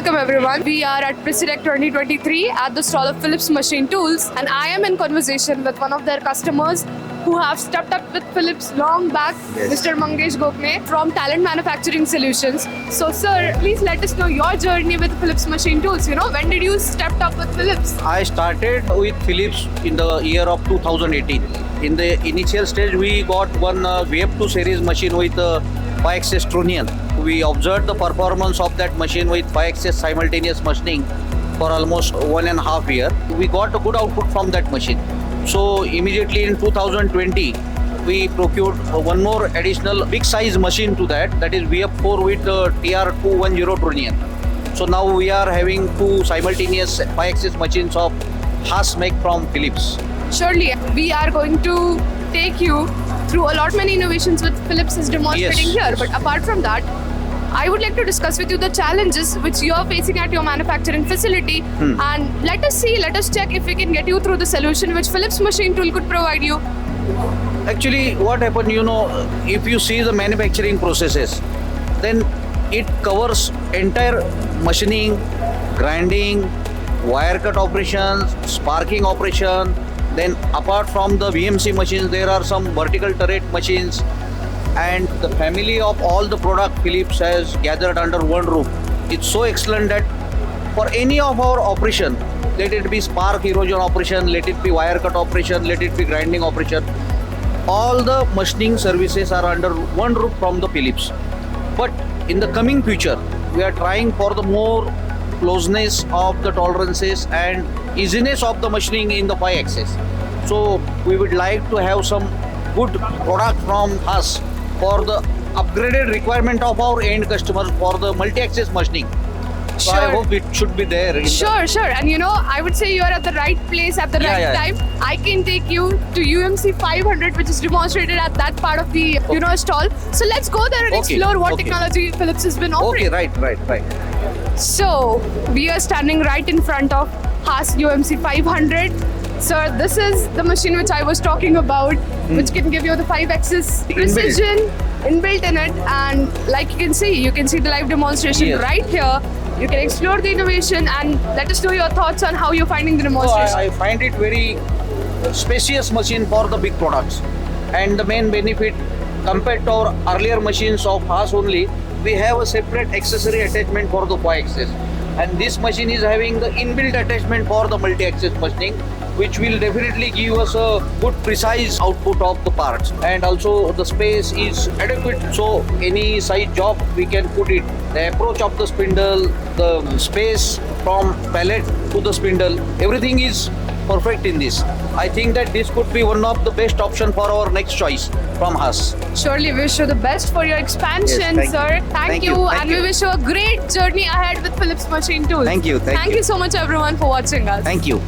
Welcome everyone. We are at President 2023 at the stall of Phillips Machine Tools, and I am in conversation with one of their customers who have stepped up with Phillips long back, Mr. Mangesh from Talent Manufacturing Solutions. So sir, please let us know your journey with Phillips Machine Tools. When did you stepped up with Phillips? I started with Phillips in the year of 2018. In the initial stage, we got one VF2 series machine with 5-axis trunnion. We observed the performance of that machine with 5-axis simultaneous machining for almost 1.5 years. We got a good output from that machine. So immediately in 2020, we procured one more additional big size machine to that is VF4 with TR210 trunnion. So now we are having two simultaneous 5-axis machines of Haas make from Phillips. Surely, we are going to take you through a lot many innovations with Phillips is demonstrating here. But apart from that, I would like to discuss with you the challenges which you are facing at your manufacturing facility, and let us check if we can get you through the solution which Phillips Machine Tool could provide you. Actually, what happened, if you see the manufacturing processes, then it covers entire machining, grinding, wire cut operations, sparking operation. Then apart from the VMC machines, there are some vertical turret machines, and the family of all the product Phillips has gathered under one roof. It's so excellent that for any of our operation, let it be spark erosion operation, let it be wire cut operation, let it be grinding operation, all the machining services are under one roof from the Phillips. But in the coming future, we are trying for the more closeness of the tolerances and easiness of the machining in the 5-axis. So we would like to have some good product from us for the upgraded requirement of our end customers for the multi-axis machining. So I hope it should be there. Sure. And I would say you are at the right place at the right time. I can take you to UMC 500, which is demonstrated at that part of the stall. So let's go there and explore what technology Phillips has been offering. Okay, right. So we are standing right in front of Haas UMC 500. Sir, this is the machine which I was talking about, which can give you the 5-axis precision inbuilt in it, and like you can see the live demonstration right here. You can explore the innovation and let us know your thoughts on how you're finding the demonstration. So I find it very spacious machine for the big products, and the main benefit compared to our earlier machines of Haas only, we have a separate accessory attachment for the 5-axis, and this machine is having the inbuilt attachment for the multi-axis machining, which will definitely give us a good precise output of the parts, and also the space is adequate, so any size job we can put it. The approach of the spindle, the space from pallet to the spindle, everything is perfect in this. I think that this could be one of the best option for our next choice from us. Surely wish you the best for your expansion, sir. Thank you. We wish you a great journey ahead with Phillips Machine Tools. Thank you so much everyone for watching us. Thank you.